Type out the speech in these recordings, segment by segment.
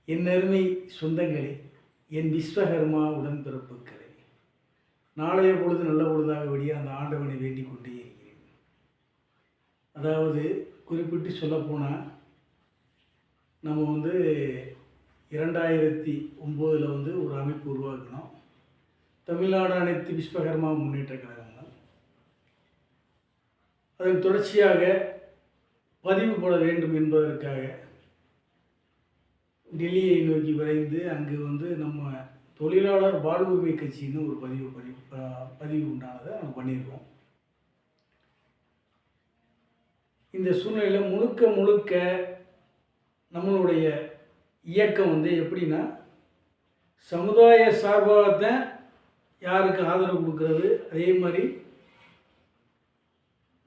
என் அருமை சொந்தங்களே, என் விஸ்வகர்மா உடன்பிறப்புகளே, நாளைய பொழுது நல்ல பொழுதாக விடிய அந்த ஆண்டவனை வேண்டிக் கொண்டே இருக்கிறேன். அதாவது குறிப்பிட்டு சொல்லப்போனால், நம்ம 2009 ஒரு அமைப்பு உருவாக்கினோம். தமிழ்நாடு அனைத்து விஸ்வகர்மா முன்னேற்ற கழகங்கள். அதன் தொடர்ச்சியாக பதிவு போட வேண்டும் என்பதற்காக டெல்லியை நோக்கி விரைந்து அங்கு நம்ம தொழிலாளர் வாழ்வுரிமை கட்சின்னு ஒரு பதிவு உண்டானதை நம்ம பண்ணியிருக்கோம். இந்த சூழ்நிலையில் முழுக்க நம்மளுடைய இயக்கம் எப்படின்னா, சமுதாய சார்பாகத்தான் யாருக்கு ஆதரவு கொடுக்கறது, அதே மாதிரி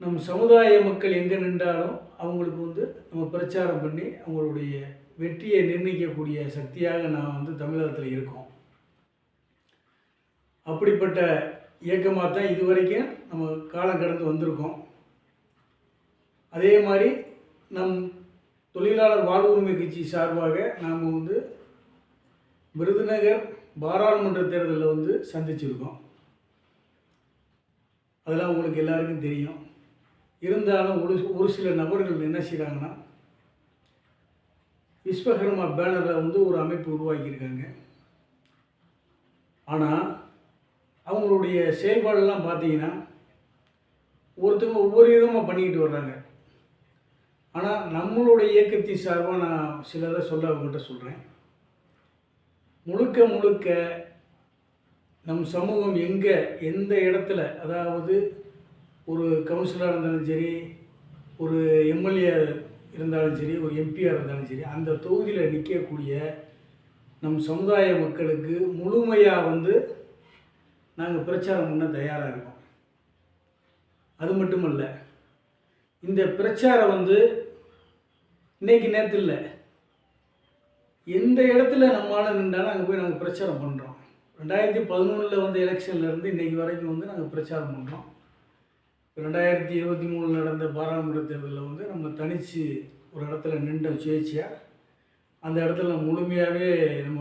நம் சமுதாய மக்கள் எங்கே நின்றாலும் அவங்களுக்கு நம்ம பிரச்சாரம் பண்ணி அவங்களுடைய வெற்றியை நிர்ணயிக்கக்கூடிய சக்தியாக நான் தமிழகத்தில் இருக்கோம். அப்படிப்பட்ட இயக்கமாக தான் இதுவரைக்கும் நம்ம காலம் கடந்து வந்திருக்கோம். அதே மாதிரி நம் தொழிலாளர் வாழ்வுரிமை கட்சி சார்பாக நாம் விருதுநகர் பாராளுமன்ற தேர்தலில் சந்திச்சிருக்கோம். அதெல்லாம் உங்களுக்கு எல்லாருக்கும் தெரியும். இருந்தாலும் ஒரு சில நபர்கள் என்ன செய்கிறாங்கன்னா, விஸ்வகர்மா பேனரில் ஒரு அமைப்பு உருவாக்கியிருக்காங்க. ஆனால் அவங்களுடைய செயல்பாடெல்லாம் பார்த்தீங்கன்னா ஒவ்வொருத்தவங்க ஒவ்வொரு விதமாக பண்ணிக்கிட்டு வர்றாங்க. ஆனால் நம்மளுடைய இயக்கத்தின் சார்பாக நான் சிலதை அவங்கள்ட்ட சொல்கிறேன். முழுக்க நம் சமூகம் எந்த இடத்துல, அதாவது ஒரு கவுன்சிலராக இருந்தாலும் சரி, ஒரு எம்எல்ஏ இருந்தாலும் சரி, ஒரு எம்பியாக இருந்தாலும் சரி, அந்த தொகுதியில் நிற்கக்கூடிய நம் சமுதாய மக்களுக்கு முழுமையாக நாங்கள் பிரச்சாரம் பண்ண தயாராக இருக்கோம். அது மட்டுமல்ல, இந்த பிரச்சாரம் இன்றைக்கி நேற்று இல்லை, எந்த இடத்துல நம்மளால் நின்றாலும் அங்கே போய் நாங்கள் பிரச்சாரம் பண்ணுறோம். 2011 எலெக்ஷன்லேருந்து இன்றைக்கி வரைக்கும் நாங்கள் பிரச்சாரம் பண்ணுறோம். 2023 நடந்த பாராளுமன்ற தேர்தலில் நம்ம தனித்து ஒரு இடத்துல நின்றோம் சுயேட்சையாக. அந்த இடத்துல முழுமையாகவே நம்ம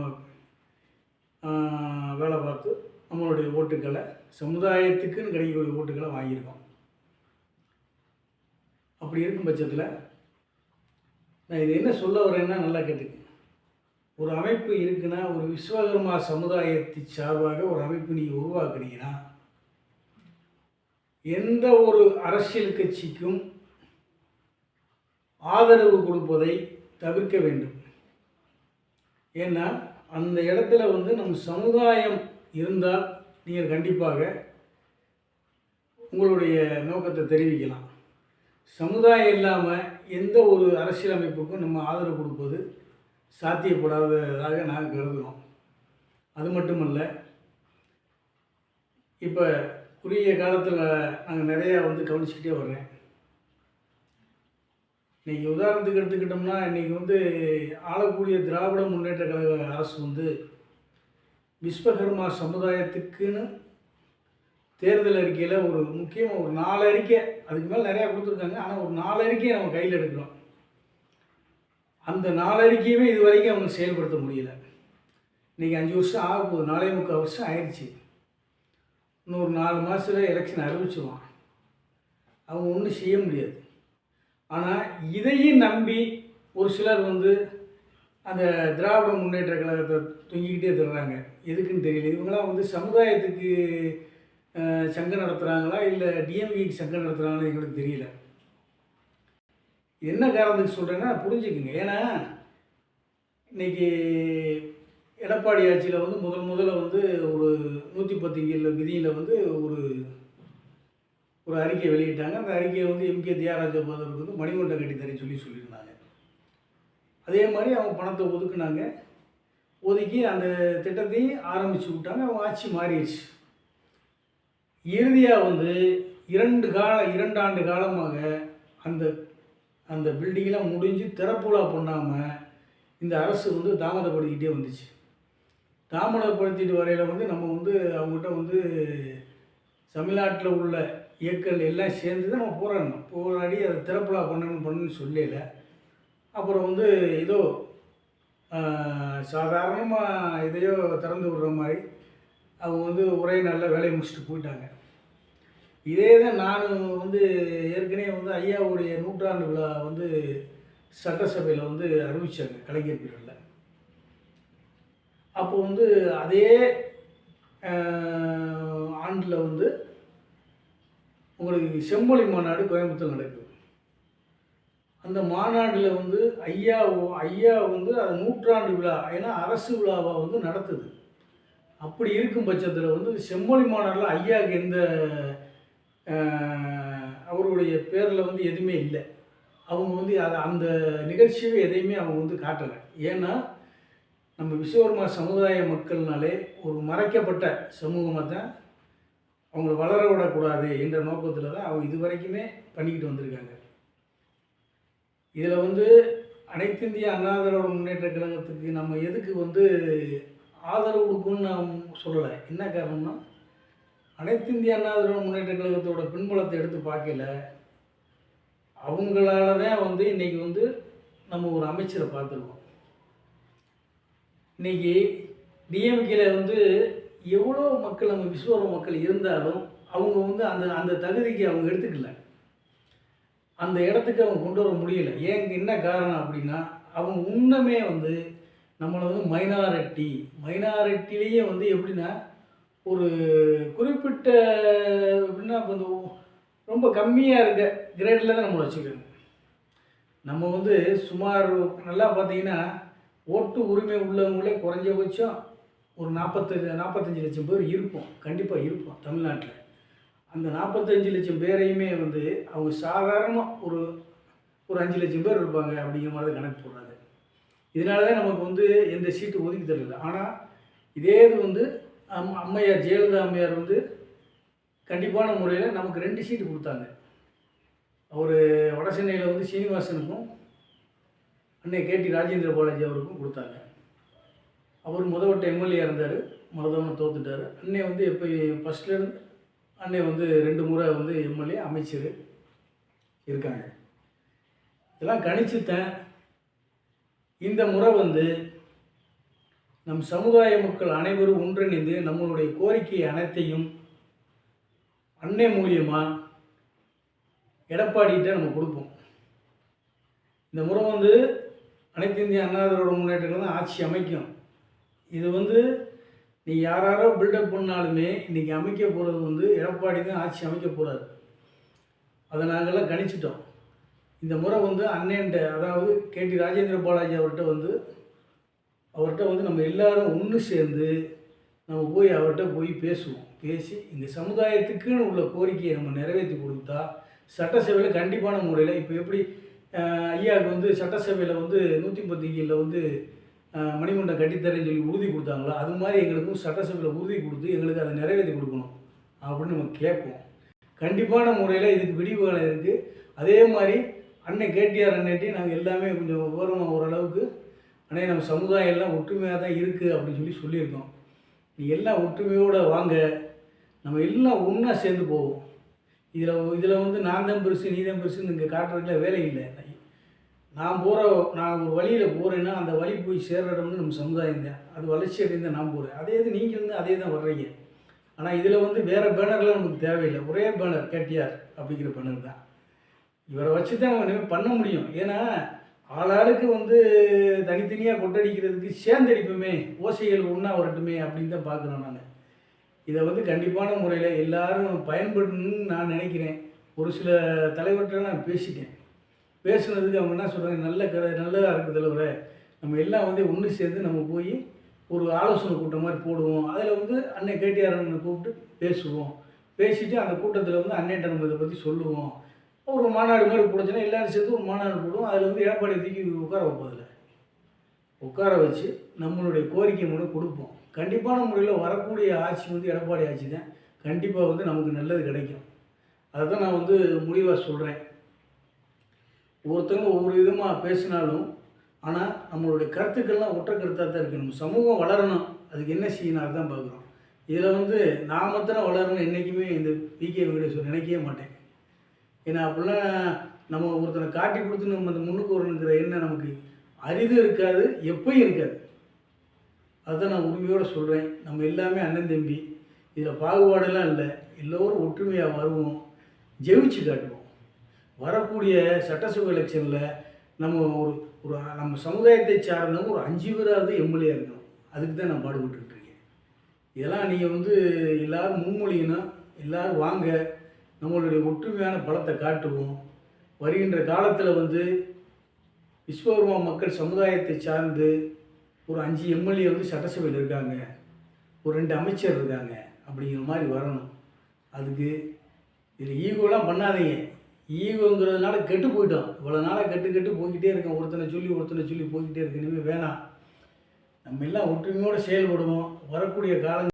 வேலை பார்த்து நம்மளுடைய ஓட்டுக்களை, சமுதாயத்துக்குன்னு கிடைக்கக்கூடிய ஓட்டுக்களை வாங்கியிருக்கோம். அப்படி இருக்கும் பட்சத்தில் நான் இது என்ன சொல்ல வரேன்னா, நல்லா கேட்டுக்கு. ஒரு அமைப்பு இருக்குன்னா, ஒரு விஸ்வகர்மா சமுதாயத்தை சார்பாக ஒரு அமைப்பு நீங்கள் உருவாக்குனீங்கன்னா, எந்த ஒரு அரசியல் கட்சிக்கும் ஆதரவு கொடுப்பதை தவிர்க்க வேண்டும். ஏன்னா அந்த இடத்துல நம் சமுதாயம் இருந்தால் நீங்கள் கண்டிப்பாக உங்களுடைய நோக்கத்தை தெரிவிக்கலாம். சமுதாயம் இல்லாமல் எந்த ஒரு அரசியல் அமைப்புக்கும் நம்ம ஆதரவு கொடுப்பது சாத்தியப்படாததாக நாங்கள் கருதுகிறோம். அது மட்டுமல்ல, இப்போ குறுகிய காலத்தில் நாங்கள் நிறையா கவனிச்சுக்கிட்டே வர்றேன். இன்றைக்கி உதாரணத்துக்கு எடுத்துக்கிட்டோம்னா, இன்றைக்கி ஆளக்கூடிய திராவிட முன்னேற்ற கழக அரசு விஸ்வகர்மா சமுதாயத்துக்குன்னு தேர்தல் அறிக்கையில் ஒரு முக்கியமாக ஒரு 4 அறிக்கை, அதுக்கு மேலே நிறையா கொடுத்துருக்காங்க. ஆனால் ஒரு 4 அறிக்கையை நம்ம கையில் எடுக்கிறோம். அந்த 4 அறிக்கையுமே இது வரைக்கும் அவங்க செயல்படுத்த முடியலை. இன்றைக்கி 5 வருஷம் ஆக போகுது, 4.25 வருஷம் ஆயிடுச்சு. இன்னொரு 4 மாதத்தில் எலெக்ஷன் அறிவிச்சிருவான். அவங்க ஒன்றும் செய்ய முடியாது. ஆனால் இதையும் நம்பி ஒரு சிலர் அந்த திராவிட முன்னேற்ற கழகத்தை தொங்கிக்கிட்டே தர்றாங்க. எதுக்குன்னு தெரியல. இவங்களாம் சமுதாயத்துக்கு சங்கம் நடத்துகிறாங்களா இல்லை டிஎம்கேக்கு சங்கம் நடத்துகிறாங்களா எங்களுக்கு தெரியல. என்ன காரணத்துக்கு சொல்கிறேன்னா புரிஞ்சுக்குங்க. ஏன்னா இன்றைக்கி எடப்பாடி ஆட்சியில் முதல்ல ஒரு 110 விதியில் ஒரு அறிக்கை வெளியிட்டாங்க. அந்த அறிக்கையை எம்கே தியாகராஜ பாதருக்கு மணிமண்டபம் கட்டித்தரேன்னு சொல்லியிருந்தாங்க. அதே மாதிரி அவங்க பணத்தை ஒதுக்குனாங்க. ஒதுக்கி அந்த திட்டத்தையும் ஆரம்பித்து விட்டாங்க. அவங்க ஆட்சி மாறிடுச்சு. இறுதியாக 2 ஆண்டு காலமாக அந்த அந்த பில்டிங்கெலாம் முடிஞ்சு திறப்புலா பண்ணாமல் இந்த அரசு தாமதப்படுத்திக்கிட்டே வந்துச்சு. தாமதப்படுத்திட்டு வரையில் நம்ம அவங்ககிட்ட தமிழ்நாட்டில் உள்ள இயக்கங்கள் எல்லாம் சேர்ந்து நம்ம போராடி அதை திறப்புலா பண்ணணும்னு சொல்லலை. அப்புறம் ஏதோ சாதாரணமாக இதையோ திறந்து விடுற மாதிரி அவங்க வந்து ஒரே நாளில் வேலையை முடிச்சுட்டு போயிட்டாங்க. இதே தான் நான் வந்து ஏற்கனவே வந்து ஐயாவுடைய நூற்றாண்டு விழா வந்து சட்டசபையில் வந்து அறிவித்தாங்க கலைஞர் பீரியடில். அப்போ வந்து அதே ஆண்டில் வந்து உங்களுக்கு செம்மொழி மாநாடு கோயம்புத்தூர் நடக்குது. அந்த மாநாட்டில் வந்து ஐயா வந்து அது நூற்றாண்டு விழா, ஏன்னா அரசு விழாவை வந்து நடத்துது. அப்படி இருக்கும் பட்சத்தில் வந்து செம்மொழி மாநாட்டில் ஐயாவுக்கு எந்த அவருடைய பேரில் வந்து எதுவுமே இல்லை. அவங்க வந்து அந்த நிகழ்ச்சியை எதையுமே அவங்க வந்து காட்டலை. ஏன்னா நம்ம விஸ்வகர்மா சமுதாய மக்கள்னாலே ஒரு மறைக்கப்பட்ட சமூகமாக தான் அவங்களை வளர விடக்கூடாது என்ற நோக்கத்தில் தான் அவங்க இது வரைக்குமே பண்ணிக்கிட்டு வந்திருக்காங்க. இதில் வந்து அனைத்து இந்திய அண்ணா திராவிட முன்னேற்ற கழகத்துக்கு நம்ம எதுக்கு வந்து ஆதரவு கொடுக்கணும்னு நான் சொல்லலை. என்ன காரணம்னா, அனைத்து இந்திய அண்ணா திராவிட முன்னேற்ற கழகத்தோட பின்புலத்தை எடுத்து பார்க்கல, அவங்களால தான் வந்து இன்றைக்கி வந்து நம்ம ஒரு அமைச்சரை பார்த்துருக்கோம். இன்றைக்கி டிஎம்கேல வந்து எவ்வளோ மக்கள் நம்ம விஸ்வகர்ம மக்கள் இருந்தாலும் அவங்க வந்து அந்த தகுதிக்கு அவங்க எடுத்துக்கல, அந்த இடத்துக்கு அவங்க கொண்டு வர முடியலை. ஏன் என்ன காரணம் அப்படின்னா, அவங்க இன்னுமே வந்து நம்மளை வந்து மைனாரிட்டிலேயே வந்து எப்படின்னா ஒரு குறிப்பிட்ட எப்படின்னா இப்போ வந்து ரொம்ப கம்மியாக இருக்க கிரேடில் தான் நம்மளை வச்சுக்கணும். நம்ம வந்து சுமார் நல்லா பார்த்தீங்கன்னா ஓட்டு உரிமை உள்ளவங்களே குறைஞ்சபட்சம் ஒரு 45 லட்சம் பேர் இருப்போம், கண்டிப்பாக இருப்போம் தமிழ்நாட்டில். அந்த 45 லட்சம் பேரையுமே வந்து அவங்க சாதாரணமாக ஒரு 5 லட்சம் பேர் இருப்பாங்க அப்படிங்கிற மாதிரி கணக்கு போடுறாங்க. இதனால தான் நமக்கு வந்து எந்த சீட்டு ஒதுக்கி தரல. ஆனால் இதே இது வந்து அம்மையார் ஜெயலலிதா அம்மையார் வந்து கண்டிப்பான முறையில் நமக்கு 2 சீட்டு கொடுத்தாங்க. அவர் வட சென்னையில் வந்து சீனிவாசனுக்கும் அன்னை கேடி ராஜேந்திர பாலாஜி அவருக்கும் கொடுத்தாங்க. அவர் முதல்வட்ட எம்எல்ஏ இருந்தார், மருதவனை தோத்துட்டார். அன்னை வந்து எப்போ ஃபஸ்ட்லேருந்து அன்னை வந்து 2 முறை வந்து எம்எல்ஏ அமைச்சர் இருக்காங்க. இதெல்லாம் கணிச்சுத்தேன் இந்த முறை வந்து நம் சமுதாய மக்கள் அனைவரும் ஒன்றிணைந்து நம்மளுடைய கோரிக்கை அனைத்தையும் அன்னை மூலியமாக எடப்பாடிகிட்ட நம்ம கொடுப்போம். இந்த முறை வந்து அனைத்து இந்திய அண்ணா திராவிட முன்னேற்றங்கள் தான் ஆட்சி அமைக்கும். இது வந்து நீ யாரோ பில்டப் பண்ணாலுமே இன்றைக்கி அமைக்க போகிறது வந்து எடப்பாடி தான் ஆட்சி அமைக்க போகிறாரு. அதை நாங்கள்லாம் கணிச்சிட்டோம். இந்த முறை வந்து அண்ணன்ட்ட, அதாவது கேடி ராஜேந்திர பாலாஜி அவர்கிட்ட வந்து நம்ம எல்லாரும் ஒன்று சேர்ந்து நம்ம போய் அவர்கிட்ட போய் பேசுவோம். பேசி இந்த சமுதாயத்துக்குன்னு உள்ள கோரிக்கையை நம்ம நிறைவேற்றி கொடுத்தா சட்டசபையில் கண்டிப்பான முறையில் இப்போ எப்படி ஐயாவுக்கு வந்து சட்டசபையில் வந்து 137 வந்து மணிமண்டபம் கட்டித்தரேன்னு சொல்லி உறுதி கொடுத்தாங்களோ, அது மாதிரி எங்களுக்கும் சட்டசபையில் உறுதி கொடுத்து எங்களுக்கு அதை நிறைவேற்றி கொடுக்கணும் அப்படின்னு நம்ம கேட்போம். கண்டிப்பான முறையில் இதுக்கு விடிவுகாலம் இருக்குது. அதே மாதிரி அண்ணன் கேடிஆர் அண்ணன்ட்டையும் நாங்கள் எல்லாமே கொஞ்சம் விவரமாக ஓரளவுக்கு அண்ணே நம்ம சமுதாயம் எல்லாம் ஒற்றுமையாக தான் இருக்குது அப்படின்னு சொல்லியிருக்கோம். நீ எல்லாம் ஒற்றுமையோடு வாங்க, நம்ம எல்லாம் ஒன்றா சேர்ந்து போவோம். இதில் வந்து நான் தான் பெருசு நீ தான் பெருசுன்னு இங்கே காட்டுறதுக்குள்ள வேலை இல்லை. நான் ஒரு வழியில் போகிறேன்னா அந்த வழி போய் சேர்ற இடம் வந்து நம்ம சமுதாயம் தான், அது வளர்ச்சி அடைந்து நான் போகிறேன். அதே இது நீங்கள் வந்து அதே தான் வர்றீங்க. ஆனால் இதில் வந்து வேறு பேனர்லாம் நமக்கு தேவையில்லை, ஒரே பேனர் கேடிஆர் அப்படிங்கிற பேனர் தான். இவரை வச்சு தான் நம்ம பண்ண முடியும். ஏன்னா ஆளாளுக்கு வந்து தனித்தனியாக கொட்டடிக்கிறதுக்கு சேர்ந்தடிப்புமே, ஓசைகள் ஒன்றா வரட்டுமே அப்படின்னு தான் பார்க்குறேன் நான். இதை வந்து கண்டிப்பான முறையில் எல்லாரும் பயன்படணும்னு நான் நினைக்கிறேன். ஒரு சில தலைவர்கிட்ட நான் பேசுனதுக்கு அவங்க என்ன சொல்கிறாங்க, நல்லதாக இருக்குது தலைவரை, நம்ம எல்லாம் வந்து ஒன்று சேர்ந்து நம்ம போய் ஒரு ஆலோசனை கூட்டம் மாதிரி போடுவோம். அதில் வந்து அன்னை கேடிஆர் அண்ணனை கூப்பிட்டு பேசுவோம். பேசிவிட்டு அந்த கூட்டத்தில் வந்து அன்னைட்ட நம்ம இதை பற்றி சொல்லுவோம். ஒரு மாநாடு மாதிரி போடுச்சுன்னா எல்லோரும் சேர்த்து ஒரு மாநாடு போடுவோம். அதில் வந்து எடப்பாடி தூக்கி உட்கார வைப்பதில்லை, உட்கார வச்சு நம்மளுடைய கோரிக்கை மூலம் கொடுப்போம். கண்டிப்பான முறையில் வரக்கூடிய ஆட்சி வந்து எடப்பாடி ஆட்சி தான். கண்டிப்பாக வந்து நமக்கு நல்லது கிடைக்கும். அதை தான் நான் வந்து முடிவாக சொல்கிறேன். ஒவ்வொருத்தவங்க ஒவ்வொரு விதமாக பேசினாலும் ஆனால் நம்மளுடைய கருத்துக்கள்லாம் ஒற்றை கருத்தாக தான் இருக்குது. நம்ம சமூகம் வளரணும், அதுக்கு என்ன செய்யணும் அதுதான் பார்க்குறோம். இதில் வந்து நான் மாத்திரம் வளரணும் என்றைக்குமே இந்த பிகே வெங்கடேஸ்வரர் நினைக்கவே மாட்டேன். ஏன்னா அப்படிலாம் நம்ம ஒருத்தனை காட்டி கொடுத்து நம்ம அந்த முன்னுக்கு வரணுங்கிற எண்ணம் நமக்கு அரிதும் இருக்காது, எப்பயும் இருக்காது. அதுதான் நான் உரிமையோடு சொல்கிறேன். நம்ம எல்லாமே அண்ணன் தம்பி, இதில் பாகுபாடெல்லாம் இல்லை. எல்லோரும் ஒற்றுமையாக வருவோம், ஜெயிச்சு காட்டுவோம். வரக்கூடிய சட்டசபை எலெக்ஷனில் நம்ம ஒரு ஒரு நம்ம சமுதாயத்தை சார்ந்தவங்க ஒரு 5 பேராவது எம்எல்ஏ இருக்கணும். அதுக்கு தான் நான் பாடுபட்டுருக்கேன். இதெல்லாம் நீங்கள் வந்து எல்லோரும் முன்மொழியணும். எல்லோரும் வாங்க, நம்மளுடைய ஒற்றுமையான பலத்தை காட்டுவோம். வருகின்ற காலத்தில் வந்து விஸ்வகர்மா மக்கள் சமுதாயத்தை சார்ந்து ஒரு 5 எம்எல்ஏ வந்து சட்டசபையில் இருக்காங்க, ஒரு 2 அமைச்சர் இருக்காங்க, அப்படிங்கிற மாதிரி வரணும். அதுக்கு இதில் ஈகோலாம் பண்ணாதீங்க. ஈகோங்கிறதுனால கெட்டு போயிட்டோம். இவ்வளோ நாளாக கெட்டு போய்கிட்டே இருக்கோம். ஒருத்தனை சொல்லி போய்கிட்டே இருக்கு. இனிமேல் வேணாம். நம்ம எல்லாம் ஒற்றுமையோடு செயல்படுவோம். வரக்கூடிய காலங்கள்